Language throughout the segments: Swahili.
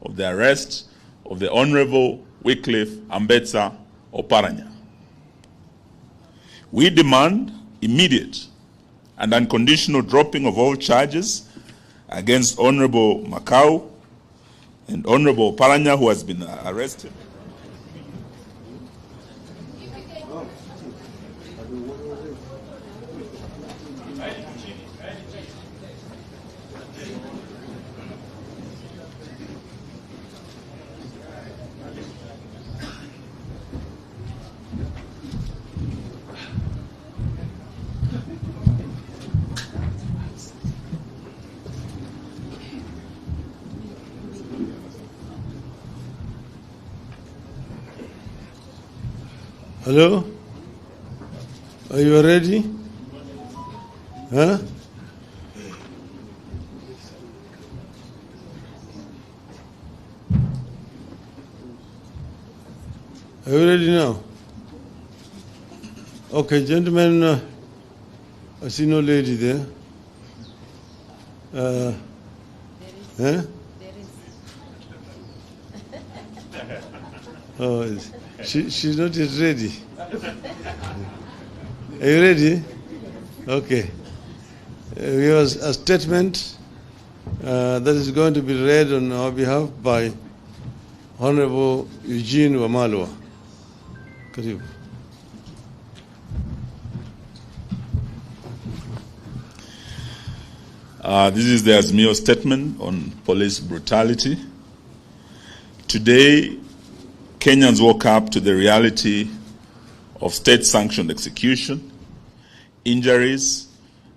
of the arrest of the Honorable Wycliffe Ambetsa Oparanya. We demand immediate and unconditional dropping of all charges against Honorable Makau and Honorable Oparanya, who has been arrested. Hello? Are you ready? Huh? Are you ready now? Okay, gentlemen, I see no lady there. Huh? Oh, she's not yet ready. Are you ready? Okay. We have a statement that is going to be read on our behalf by Honorable Eugene Wamalwa. Karibu. This is the Azimio statement on police brutality. Today, Kenyans woke up to the reality of state-sanctioned execution, injuries,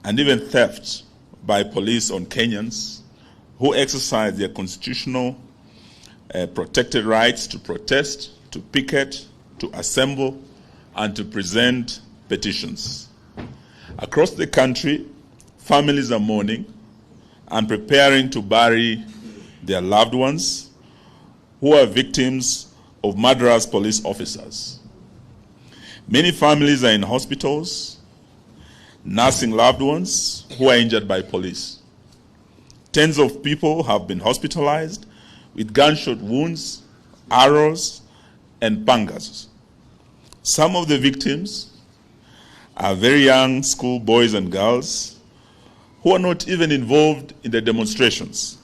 and even theft by police on Kenyans who exercise their constitutional protected rights to protest, to picket, to assemble, and to present petitions. Across the country, families are mourning and preparing to bury their loved ones who are victims of murderous police officers. Many families are in hospitals, nursing loved ones who are injured by police. Tens of people have been hospitalized with gunshot wounds, arrows, and pangas. Some of the victims are very young school boys and girls who are not even involved in the demonstrations.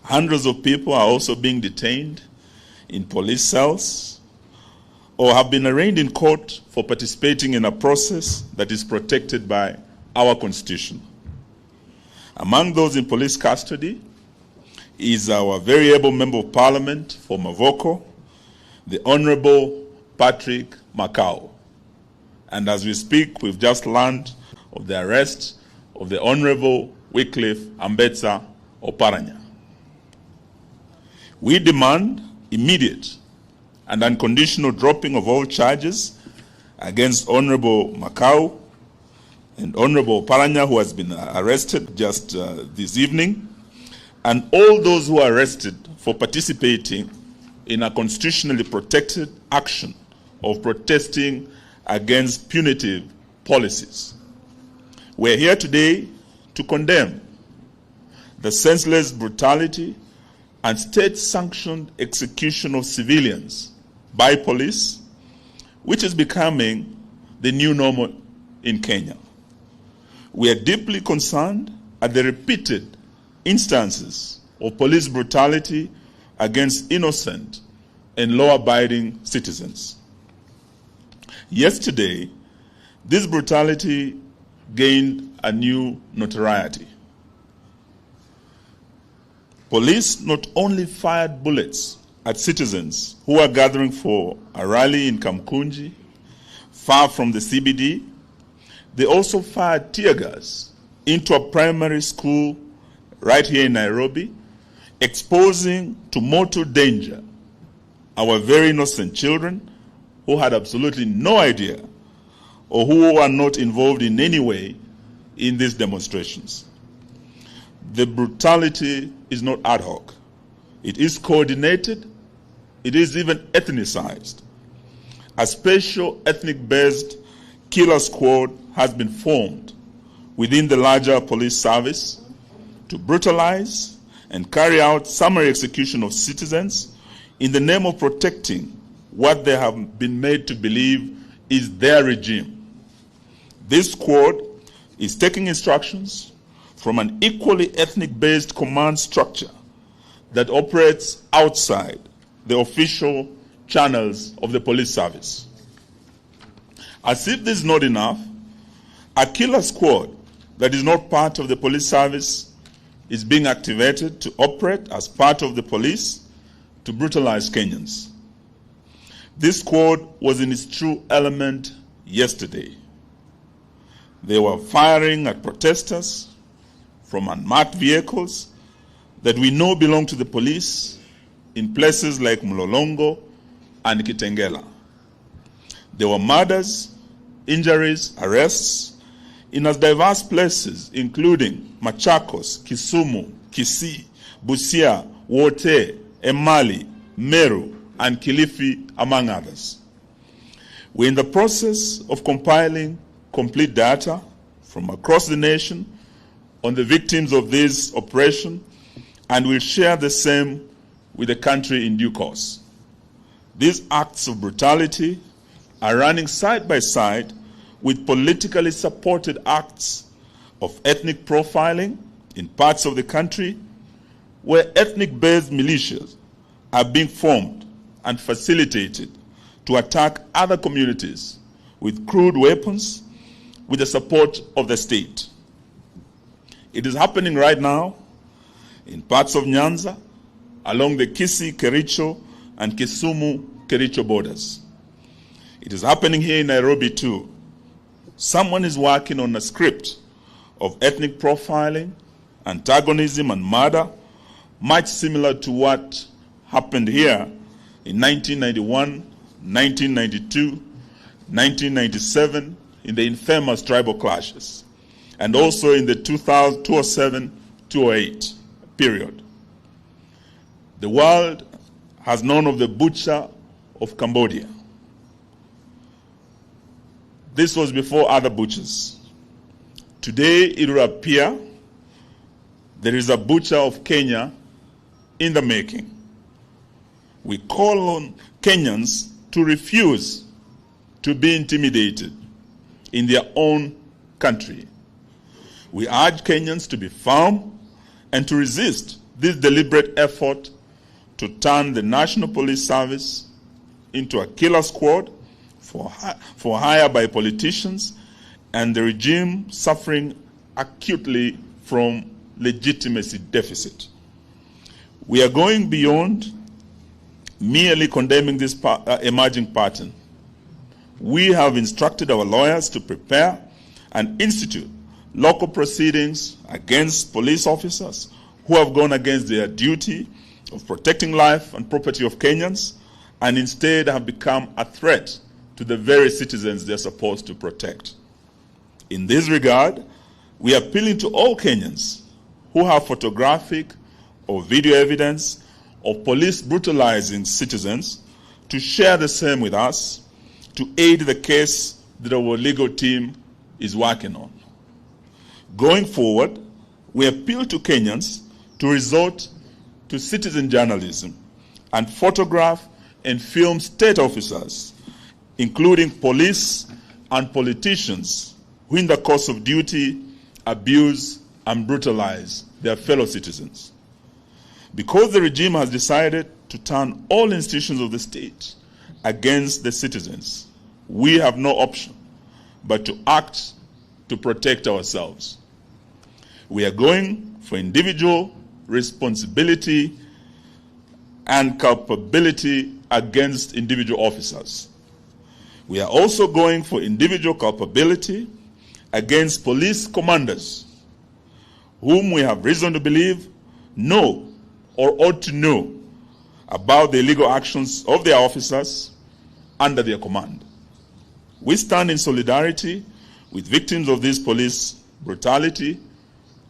Hundreds of people are also being detained in police cells or have been arraigned in court for participating in a process that is protected by our Constitution. Among those in police custody is our very able Member of Parliament for Mavoko, the Honorable Patrick Makau. And as we speak, we've just learned of the arrest of the Honorable Wycliffe Ambetsa Oparanya. We demand immediate and unconditional dropping of all charges against Honorable Makau and Honorable Oparanya, who has been arrested just this evening, and all those who are arrested for participating in a constitutionally protected action of protesting against punitive policies. We're here today to condemn the senseless brutality and state-sanctioned execution of civilians by police, which is becoming the new normal in Kenya. We are deeply concerned at the repeated instances of police brutality against innocent and law-abiding citizens. Yesterday, this brutality gained a new notoriety. Police not only fired bullets at citizens who are gathering for a rally in Kamkunji, far from the CBD, they also fired tear gas into a primary school right here in Nairobi, exposing to mortal danger our very innocent children who had absolutely no idea or who are not involved in any way in these demonstrations. The brutality is not ad hoc. It is coordinated. It is even ethnicized. A special ethnic-based killer squad has been formed within the larger police service to brutalize and carry out summary execution of citizens in the name of protecting what they have been made to believe is their regime. This squad is taking instructions from an equally ethnic-based command structure that operates outside the official channels of the police service. As if this is not enough, a killer squad that is not part of the police service is being activated to operate as part of the police to brutalize Kenyans. This squad was in its true element yesterday. They were firing at protesters from unmarked vehicles that we know belong to the police in places like Mlolongo and Kitengela. There were murders, injuries, arrests in as diverse places, including Machakos, Kisumu, Kisii, Busia, Wote, Emali, Meru, and Kilifi, among others. We're in the process of compiling complete data from across the nation on the victims of this operation, and we'll share the same with the country in due course. These acts of brutality are running side by side with politically supported acts of ethnic profiling in parts of the country where ethnic-based militias are being formed and facilitated to attack other communities with crude weapons with the support of the state. It is happening right now in parts of Nyanza, along the Kisii-Kericho and Kisumu-Kericho borders. It is happening here in Nairobi too. Someone is working on a script of ethnic profiling, antagonism, and murder, much similar to what happened here in 1991, 1992, 1997, in the infamous tribal clashes, and also in the 2007-2008 period. The world has known of the butcher of Cambodia. This was before other butchers. Today, it will appear there is a butcher of Kenya in the making. We call on Kenyans to refuse to be intimidated in their own country. We urge Kenyans to be firm and to resist this deliberate effort to turn the National Police Service into a killer squad for hire by politicians and the regime suffering acutely from legitimacy deficit. We are going beyond merely condemning this emerging pattern. We have instructed our lawyers to prepare and institute local proceedings against police officers who have gone against their duty of protecting life and property of Kenyans and instead have become a threat to the very citizens they're supposed to protect. In this regard, we are appealing to all Kenyans who have photographic or video evidence of police brutalizing citizens to share the same with us to aid the case that our legal team is working on. Going forward, we appeal to Kenyans to resort to citizen journalism and photograph and film state officers, including police and politicians who in the course of duty abuse and brutalize their fellow citizens. Because the regime has decided to turn all institutions of the state against the citizens, we have no option but to act to protect ourselves. We are going for individual responsibility and culpability against individual officers. We are also going for individual culpability against police commanders whom we have reason to believe know or ought to know about the illegal actions of their officers under their command. We stand in solidarity with victims of this police brutality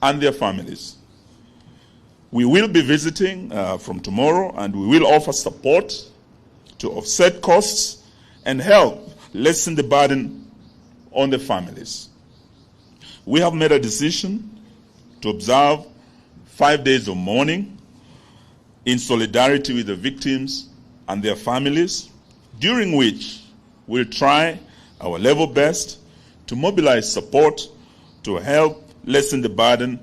and their families. We will be visiting from tomorrow, and we will offer support to offset costs and help lessen the burden on the families. We have made a decision to observe 5 days of mourning in solidarity with the victims and their families, during which we'll try our level best to mobilize support to help lessen the burden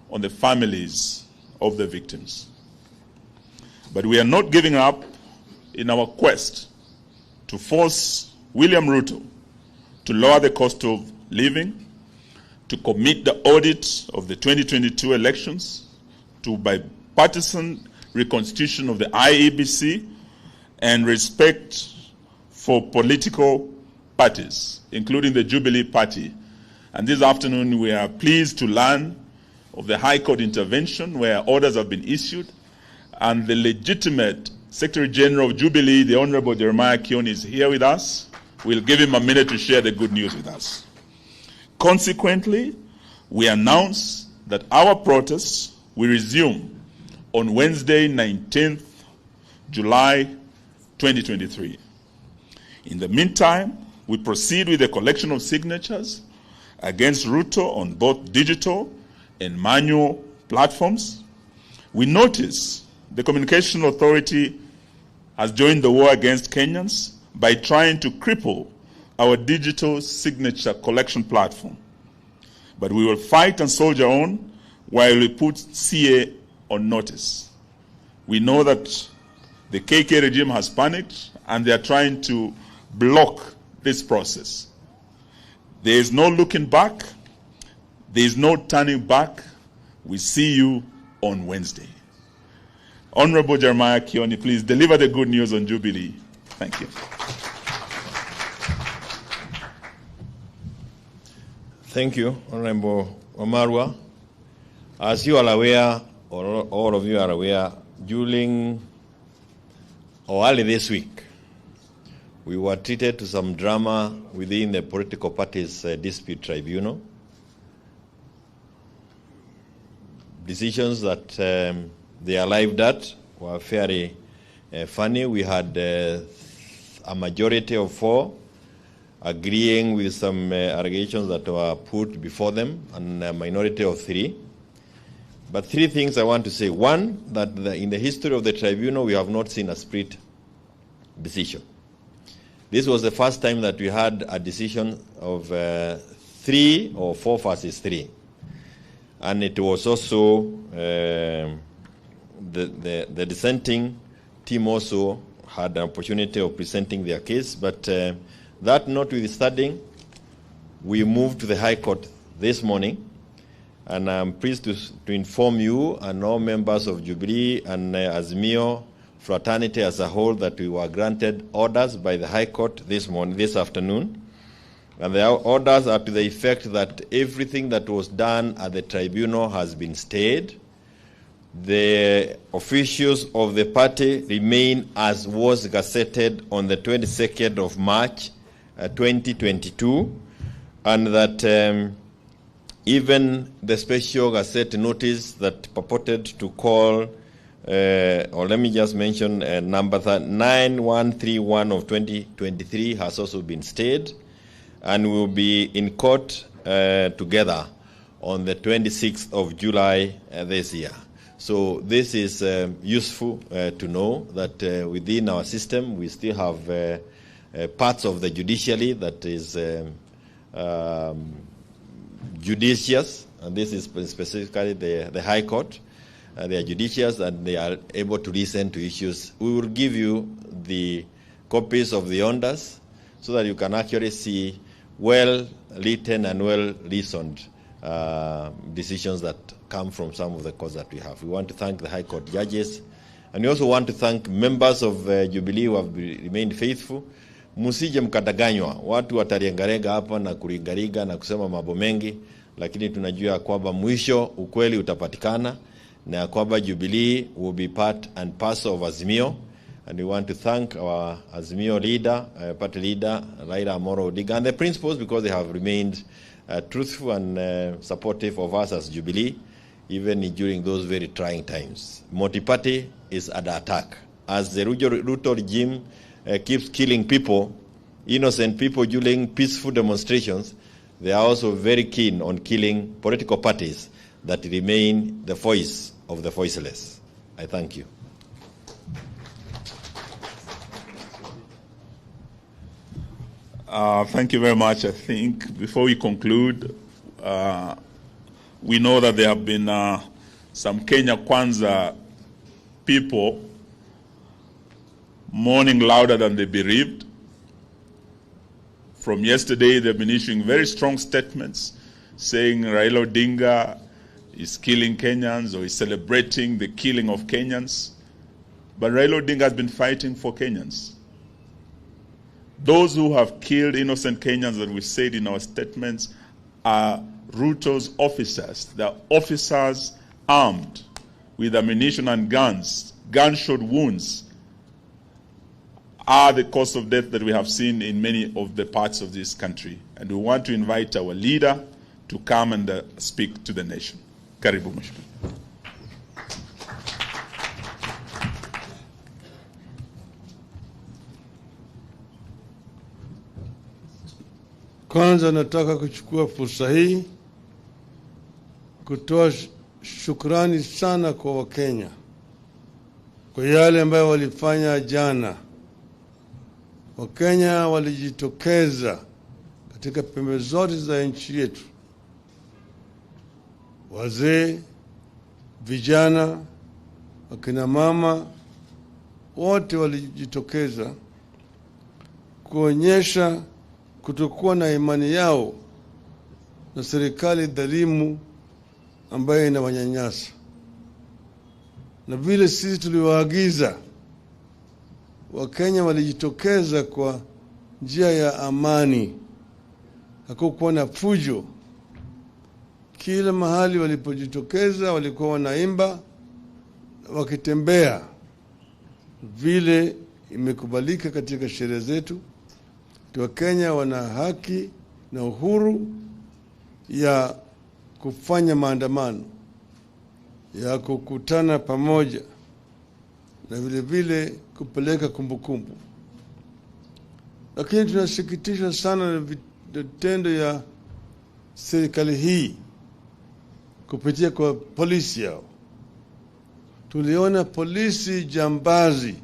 on the families of the victims. But we are not giving up in our quest to force William Ruto to lower the cost of living, to commit the audit of the 2022 elections, to bipartisan reconstitution of the IEBC, and respect for political parties, including the Jubilee Party. And this afternoon we are pleased to learn of the High Court intervention where orders have been issued, and the legitimate Secretary General of Jubilee, the Honorable Jeremiah Kioni, is here with us. We'll give him a minute to share the good news with us. Consequently, we announce that our protests will resume on Wednesday, 19th July 2023. In the meantime, we proceed with the collection of signatures against Ruto on both digital and manual platforms. We notice the Communication Authority has joined the war against Kenyans by trying to cripple our digital signature collection platform. But we will fight and soldier on while we put CA on notice. We know that the KK regime has panicked and they are trying to block this process. There is no looking back. There is no turning back. We see you on Wednesday. Honorable Jeremiah Kioni, please deliver the good news on Jubilee. Thank you. Thank you, Honorable Omarwa. As you are aware, or all of you are aware, during or early this week, we were treated to some drama within the political parties' dispute tribunal. Decisions that they arrived at were fairly funny. We had a majority of 4 agreeing with some allegations that were put before them, and a minority of 3. But 3 things I want to say. One, that in the history of the tribunal, we have not seen a split decision. This was the first time that we had a decision of 3 or 4 versus 3. And it was also, the dissenting team also had an opportunity of presenting their case. But that notwithstanding, we moved to the High Court this morning. And I'm pleased to inform you and all members of Jubilee and Azimio fraternity as a whole that we were granted orders by the High Court this afternoon. And the orders are to the effect that everything that was done at the tribunal has been stayed. The officials of the party remain as was gazetted on the 22nd of March 2022, and that even the special gazette notice that purported to call, or let me just mention number 9131 of 2023 has also been stayed, and will be in court together on the 26th of July this year. So this is useful to know that within our system we still have parts of the judiciary that is judicious, and this is specifically the High Court. They are judicious and they are able to listen to issues. We will give you the copies of the orders so that you can actually see well-written and well-reasoned decisions that come from some of the courts that we have. We want to thank the High Court judges, and we also want to thank members of Jubilee who have remained faithful. Musije mkadanganywa, watu watariangarega hapa na kuringariga na kusema mambo mengi, lakini tunajua kwamba mwisho ukweli utapatikana na kwamba Jubilee will be part and parcel of Azimio. And we want to thank our Azimio leader, party leader, Raila Azimio, and the principals, because they have remained truthful and supportive of us as Jubilee, even during those very trying times. Multi-party is under attack. As the Ruto regime keeps killing people, innocent people during peaceful demonstrations, they are also very keen on killing political parties that remain the voice of the voiceless. I thank you. Thank you very much. I think before we conclude, we know that there have been some Kenya Kwanza people mourning louder than the bereaved. From yesterday, they've been issuing very strong statements saying Raila Odinga is killing Kenyans or is celebrating the killing of Kenyans. But Raila Odinga has been fighting for Kenyans. Those who have killed innocent Kenyans that we said in our statements are Ruto's officers. They're officers armed with ammunition and guns. Gunshot wounds are the cause of death that we have seen in many of the parts of this country. And we want to invite our leader to come and speak to the nation. Karibu Mheshimiwa. Kwanza nataka kuchukua fursa hii kutoa shukrani sana kwa Wakenya kwa yale ambayo walifanya jana. Wakenya walijitokeza katika pembe zote za nchi yetu. Wazee, vijana, wakina mama, wote walijitokeza kuonyesha kutokuwa na imani yao na serikali dhalimu ambayo inawanyanyasa. Na vile sisi tuliwaagiza, Wakenya walijitokeza kwa njia ya amani. Hakukuwa na fujo. Kila mahali walipojitokeza walikuwa wanaimba, wakitembea vile imekubalika katika sheria zetu. Wakenya wana haki na uhuru ya kufanya maandamano, ya kukutana pamoja na vile vile kupeleka kumbukumbu. Lakini tunasikitisha sana na vitendo ya serikali hii kupitia kwa polisi yao. Tuliona polisi jambazi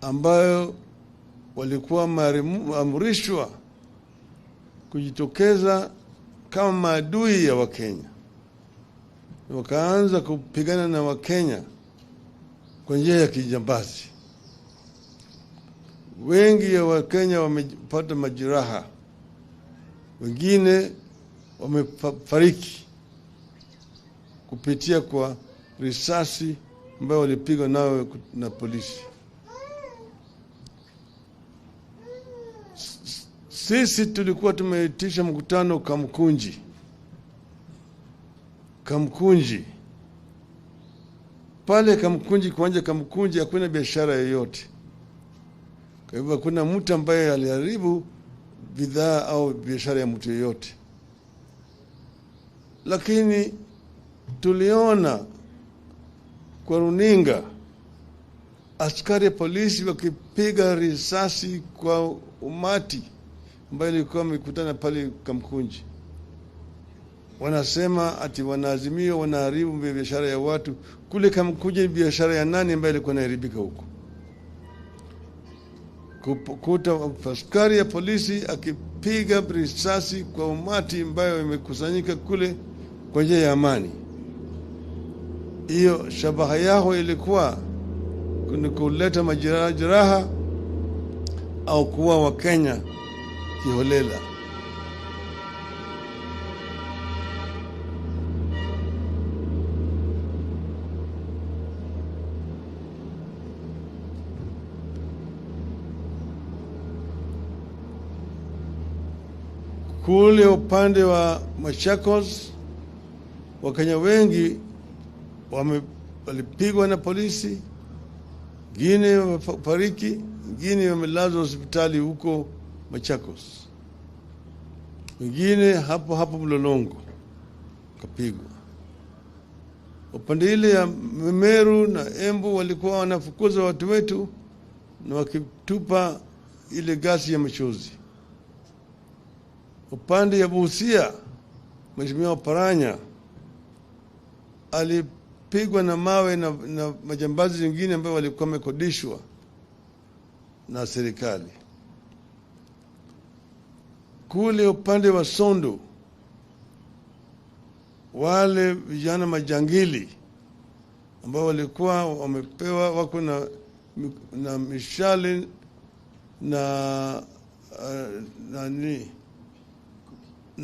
ambayo walikuwa maamrishwa kujitokeza kama maadui ya Wakenya. Wakaanza kupigana na Wakenya kwa njia ya kijambazi. Wengi ya Wakenya wamepata majeraha. Wengine wamefariki kupitia kwa risasi ambayo walipigwa nayo na polisi. Sisi tulikuwa tumeitisha mkutano Kamkunji. Pale Kamkunji, kuanja Kamkunji hakuna biashara yoyote. Kwa hivyo hakuna mtu ambaye aliharibu bidhaa au biashara ya mtu yoyote. Lakini tuliona kwa runinga askari polisi wakipiga risasi kwa umati ambayo ilikuwa mikutana pale Kamkunji. Wanasema ati wanaazimio wanaharibu biashara ya watu. Kule Kamkunji biashara ya nani ambayo ilikuwa inaharibika huko? Kukuta askari ya polisi akipiga risasi kwa umati ambayo imekusanyika kule kwa njia ya amani. Hiyo shabaha yao ilikuwa kuleta majeraha au kuwa Wakenya kiholela. Kule upande wa Machakos, Wakenya wengi walipigwa na polisi, wengine wafariki, wengine wamelazwa hospitali huko Machakos, wengine hapo Mlolongo kapigwa. Upande ile ya Meru na Embu walikuwa wanafukuza watu wetu na wakitupa ile gasi ya machozi. Upande ya Busia, Mheshimiwa Oparanya alipigwa na mawe na majambazi wengine ambao walikuwa wamekodishwa na serikali. Kule upande wa Sondu, wale vijana majangili ambao walikuwa wamepewa wako na mishale na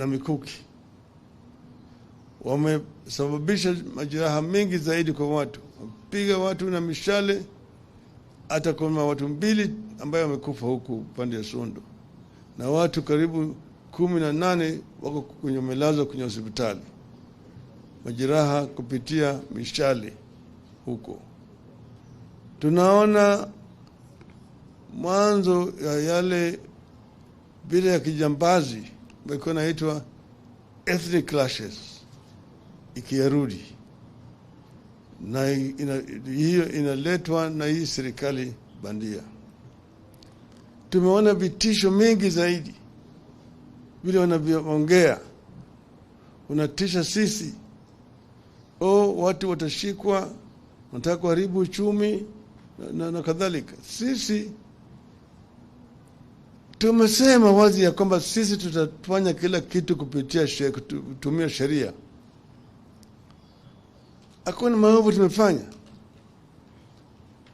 mikuki, wamesababisha majeraha mengi zaidi kwa watu. Wapiga watu na mishale, hata kuna watu 2 ambao wamekufa huku upande wa Sondu, na watu karibu 18 wako kwenye melazwa kwenye hospitali, majeraha kupitia mishale huko. Tunaona mwanzo ya yale bila ya kijambazi ambayo inaitwa ethnic clashes ikirudi, na hiyo inaletwa na hii serikali bandia. Tumeona vitisho mengi zaidi, vile wanavyoongea, unatisha sisi, watu watashikwa, wanataka kuharibu uchumi na kadhalika. Sisi tumesema wazi ya kwamba sisi tutafanya kila kitu kutumia sheria. Hakuna maovu tumefanya,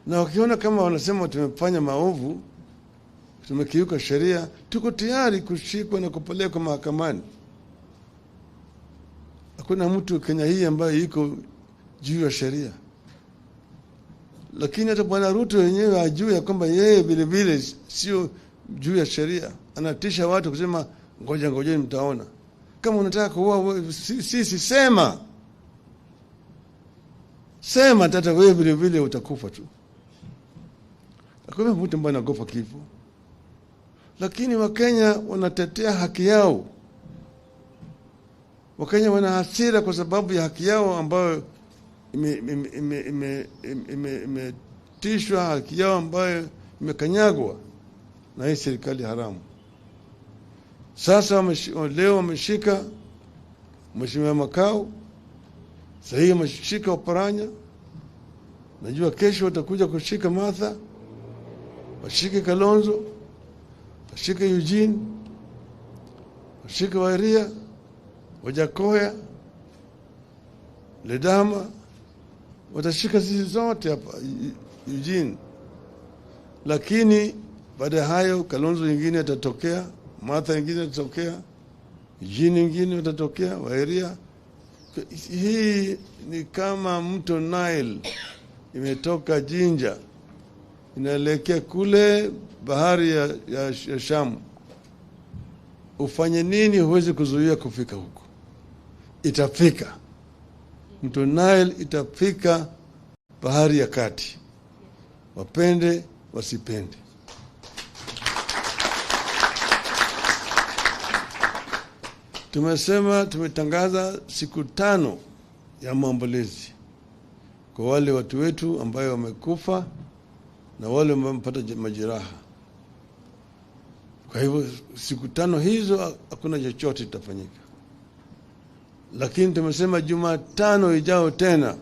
na wakiona kama wanasema tumefanya maovu, tumekiuka sheria, tuko tayari kushikwa na kupelekwa mahakamani. Hakuna mtu Kenya hii ambaye yuko juu ya sheria. Lakini hata Bwana Ruto yenyewe ajue ya kwamba yeye vile vile sio juu ya sheria. Anatisha watu kusema ngoja mtaona. Kama unataka kuua sisi, sema tata wewe vile vile utakufa tu. Hakuna mtu ambaye anagopa kifo. Lakini Wakenya wanatetea haki yao. Wakenya wana hasira kwa sababu ya haki yao ambayo imetishwa, haki yao ambayo imekanyagwa na hii serikali haramu. Sasa leo wameshika Mheshimiwa Makau, sahii wameshika Oparanya, najua kesho watakuja kushika Martha, washike Kalonzo, washike Eugene, washike Wairia, Wajakoya, Ledama, watashika sisi zote hapa Eugene. Lakini baada ya hayo Kalonzo nyingine atatokea, Martha nyingine atatokea, Eugene nyingine atatokea, Wairia. Hii ni kama mto Nile imetoka Jinja inaelekea kule bahari ya Shamu. Ufanye nini huwezi kuzuia kufika huko. Itafika. Mto Nile itafika bahari ya kati. Wapende wasipende. Tumetangaza siku 5 ya maombolezi kwa wale watu wetu ambao wamekufa na wale ambao wamepata majeraha. Kwa hivyo siku 5 hizo hakuna chochote kitafanyika. Lakini tumesema Jumatano ijao tena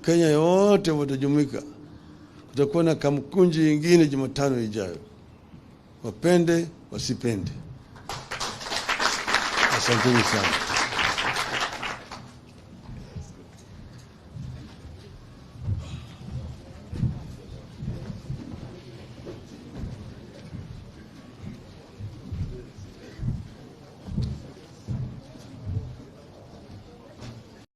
Kenya yote watajumuika. Kutakuwa na kamkunji nyingine Jumatano ijayo. Wapende wasipende. Asanteni sana.